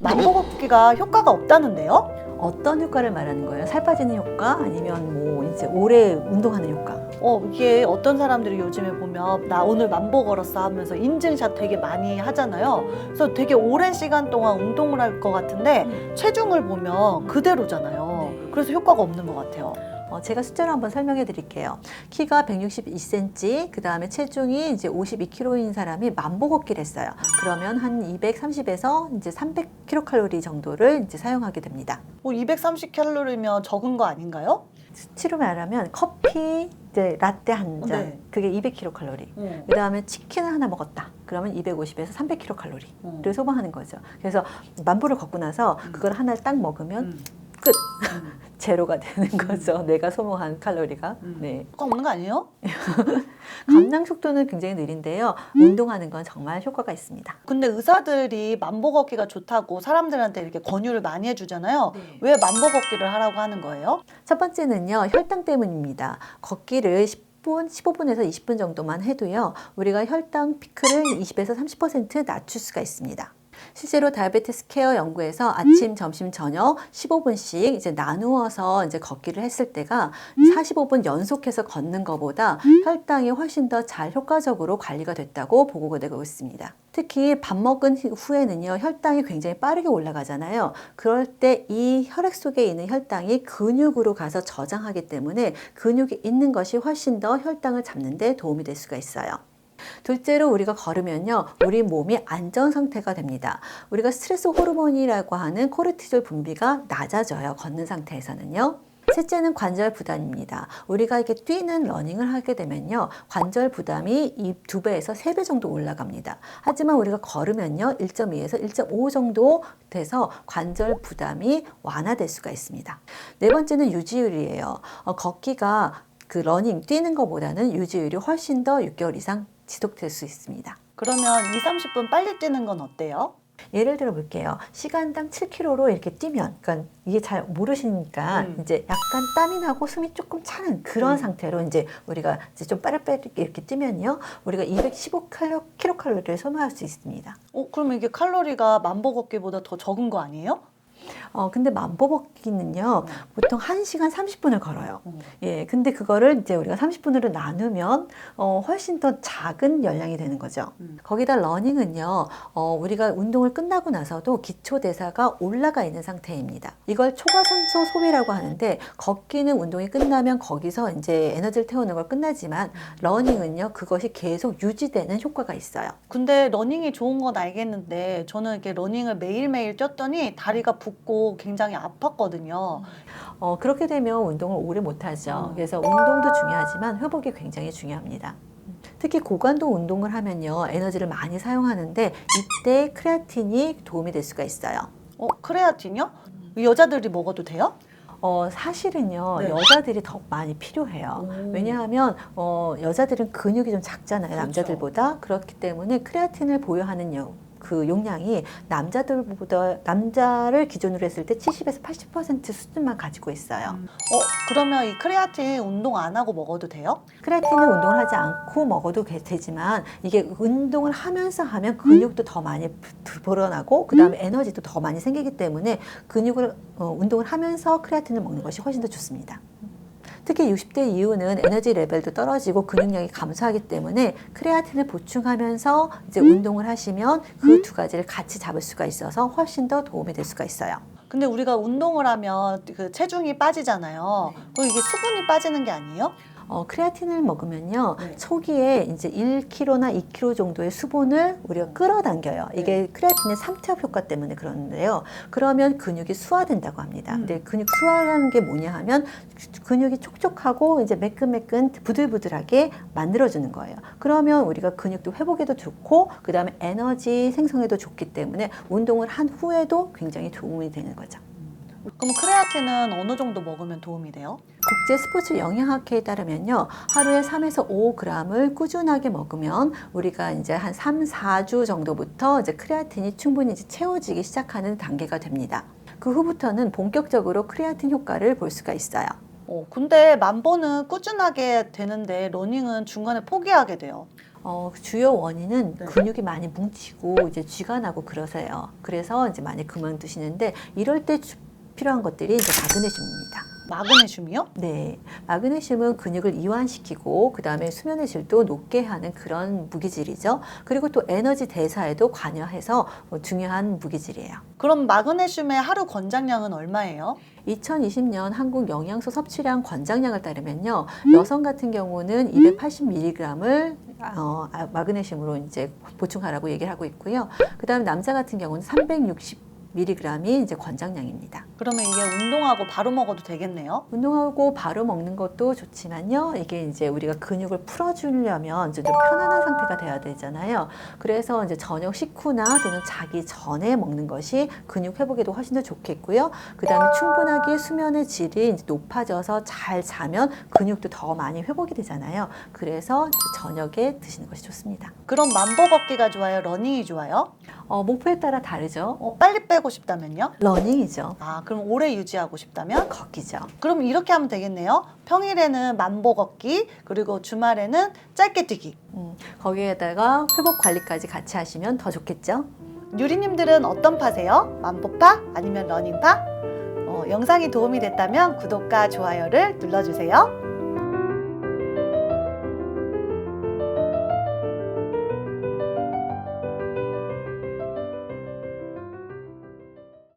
만보 걷기가 효과가 없다는데요? 어떤 효과를 말하는 거예요? 살 빠지는 효과? 아니면 뭐 이제 오래 운동하는 효과? 이게 어떤 사람들이 요즘에 보면 나 오늘 만보 걸었어 하면서 인증샷 되게 많이 하잖아요. 그래서 되게 오랜 시간 동안 운동을 할 것 같은데 체중을 보면 그대로잖아요. 네. 그래서 효과가 없는 것 같아요. 제가 숫자로 한번 설명해 드릴게요. 키가 162cm, 그 다음에 체중이 이제 52kg인 사람이 만보 걷기를 했어요. 그러면 한 230에서 이제 300kcal 정도를 이제 사용하게 됩니다. 230칼로리면 적은 거 아닌가요? 수치로 말하면 커피, 이제 라떼 한 잔, 네. 그게 200kcal. 그 다음에 치킨을 하나 먹었다. 그러면 250에서 300kcal를 소모하는 거죠. 그래서 만보를 걷고 나서 그걸 하나를 딱 먹으면 끝! 제로가 되는 거죠. 내가 소모한 칼로리가. 네. 효과 없는 거 아니에요? 감량 속도는 굉장히 느린데요. 운동하는 건 정말 효과가 있습니다. 근데 의사들이 만보 걷기가 좋다고 사람들한테 이렇게 권유를 많이 해주잖아요. 네. 왜 만보 걷기를 하라고 하는 거예요? 첫 번째는요, 혈당 때문입니다. 걷기를 10분, 15분에서 20분 정도만 해도요, 우리가 혈당 피크를 20에서 30% 낮출 수가 있습니다. 실제로 다이어베티스 케어 연구에서 아침, 점심, 저녁 15분씩 이제 나누어서 이제 걷기를 했을 때가 45분 연속해서 걷는 것보다 혈당이 훨씬 더 잘 효과적으로 관리가 됐다고 보고가 되고 있습니다. 특히 밥 먹은 후에는요, 혈당이 굉장히 빠르게 올라가잖아요. 그럴 때 이 혈액 속에 있는 혈당이 근육으로 가서 저장하기 때문에 근육이 있는 것이 훨씬 더 혈당을 잡는 데 도움이 될 수가 있어요. 둘째로 우리가 걸으면요, 우리 몸이 안정 상태가 됩니다. 우리가 스트레스 호르몬이라고 하는 코르티졸 분비가 낮아져요. 걷는 상태에서는요. 셋째는 관절 부담입니다. 우리가 이렇게 뛰는 러닝을 하게 되면요, 관절 부담이 이 2배에서 3배 정도 올라갑니다. 하지만 우리가 걸으면요, 1.2에서 1.5 정도 돼서 관절 부담이 완화될 수가 있습니다. 네 번째는 유지율이에요. 걷기가 그 러닝, 뛰는 것보다는 유지율이 훨씬 더 6개월 이상 지속될 수 있습니다. 그러면 2, 30분 빨리 뛰는 건 어때요? 예를 들어 볼게요. 시간당 7km로 이렇게 뛰면, 그러니까 이게 잘 모르시니까 이제 약간 땀이 나고 숨이 조금 차는 그런 상태로 이제 우리가 이제 좀 빠르게 이렇게 뛰면요, 우리가 215kcal를 소모할 수 있습니다. 그러면 이게 칼로리가 만보 걷기보다 더 적은 거 아니에요? 근데 만보 걷기는요, 보통 1시간 30분을 걸어요. 예, 근데 그거를 이제 우리가 30분으로 나누면, 훨씬 더 작은 열량이 되는 거죠. 거기다 러닝은요, 우리가 운동을 끝나고 나서도 기초대사가 올라가 있는 상태입니다. 이걸 초과산소 소비라고 하는데, 걷기는 운동이 끝나면 거기서 이제 에너지를 태우는 걸 끝나지만, 러닝은요, 그것이 계속 유지되는 효과가 있어요. 근데 러닝이 좋은 건 알겠는데 저는 이렇게 러닝을 매일매일 뛰었더니 다리가 붓고 굉장히 아팠거든요. 그렇게 되면 운동을 오래 못하죠. 그래서 운동도 중요하지만 회복이 굉장히 중요합니다. 특히 고강도 운동을 하면요, 에너지를 많이 사용하는데 이때 크레아틴이 도움이 될 수가 있어요. 크레아틴이요? 여자들이 먹어도 돼요? 사실은요, 네. 여자들이 더 많이 필요해요. 왜냐하면 여자들은 근육이 좀 작잖아요, 그렇죠. 남자들보다. 그렇기 때문에 크레아틴을 보유하는 그 용량이 남자를 기준으로 했을 때 70에서 80% 수준만 가지고 있어요. 그러면 이 크레아틴 운동 안 하고 먹어도 돼요? 크레아틴은 운동을 하지 않고 먹어도 되지만 이게 운동을 하면서 하면 근육도 더 많이 불어나고 그 다음에 에너지도 더 많이 생기기 때문에 운동을 하면서 크레아틴을 먹는 것이 훨씬 더 좋습니다. 특히 60대 이후는 에너지 레벨도 떨어지고 근육량이 감소하기 때문에 크레아틴을 보충하면서 이제 운동을 하시면 그 두 가지를 같이 잡을 수가 있어서 훨씬 더 도움이 될 수가 있어요. 근데 우리가 운동을 하면 그 체중이 빠지잖아요. 그럼 이게 수분이 빠지는 게 아니에요? 크레아틴을 먹으면요, 네. 초기에 이제 1kg나 2kg 정도의 수분을 우리가 끌어당겨요. 이게 크레아틴의 삼투압 효과 때문에 그러는데요. 그러면 근육이 수화된다고 합니다. 근데 근육 수화라는 게 뭐냐 하면 근육이 촉촉하고 이제 매끈매끈 부들부들하게 만들어주는 거예요. 그러면 우리가 근육도 회복에도 좋고 그 다음에 에너지 생성에도 좋기 때문에 운동을 한 후에도 굉장히 도움이 되는 거죠. 그럼 크레아틴은 어느 정도 먹으면 도움이 돼요? 국제 스포츠 영양학회에 따르면요, 하루에 3에서 5g을 꾸준하게 먹으면 우리가 이제 한 3, 4주 정도부터 이제 크레아틴이 충분히 이제 채워지기 시작하는 단계가 됩니다. 그 후부터는 본격적으로 크레아틴 효과를 볼 수가 있어요. 근데 만보는 꾸준하게 되는데 러닝은 중간에 포기하게 돼요. 주요 원인은 네. 근육이 많이 뭉치고 이제 쥐가 나고 그러세요. 그래서 이제 많이 그만두시는데 이럴 때 필요한 것들이 이제 마그네슘입니다. 마그네슘이요? 네, 마그네슘은 근육을 이완시키고 그 다음에 수면의 질도 높게 하는 그런 무기질이죠. 그리고 또 에너지 대사에도 관여해서 중요한 무기질이에요. 그럼 마그네슘의 하루 권장량은 얼마예요? 2020년 한국 영양소 섭취량 권장량을 따르면요, 여성 같은 경우는 280mg을 마그네슘으로 이제 보충하라고 얘기를 하고 있고요. 그 다음에 남자 같은 경우는 360mg이 이제 권장량입니다. 그러면 이게 운동하고 바로 먹어도 되겠네요? 운동하고 바로 먹는 것도 좋지만요. 이게 이제 우리가 근육을 풀어주려면 좀 편안한 상태가 돼야 되잖아요. 그래서 이제 저녁 식후나 또는 자기 전에 먹는 것이 근육 회복에도 훨씬 더 좋겠고요. 그 다음에 충분하게 수면의 질이 이제 높아져서 잘 자면 근육도 더 많이 회복이 되잖아요. 그래서 이제 저녁에 드시는 것이 좋습니다. 그럼 만보 걷기가 좋아요? 러닝이 좋아요? 목표에 따라 다르죠. 빨리 빼고 싶다면요? 러닝이죠. 아, 그럼 오래 유지하고 싶다면? 걷기죠. 그럼 이렇게 하면 되겠네요. 평일에는 만보 걷기, 그리고 주말에는 짧게 뛰기. 거기에다가 회복 관리까지 같이 하시면 더 좋겠죠. 유리님들은 어떤 파세요? 만보파? 아니면 러닝파? 영상이 도움이 됐다면 구독과 좋아요를 눌러주세요.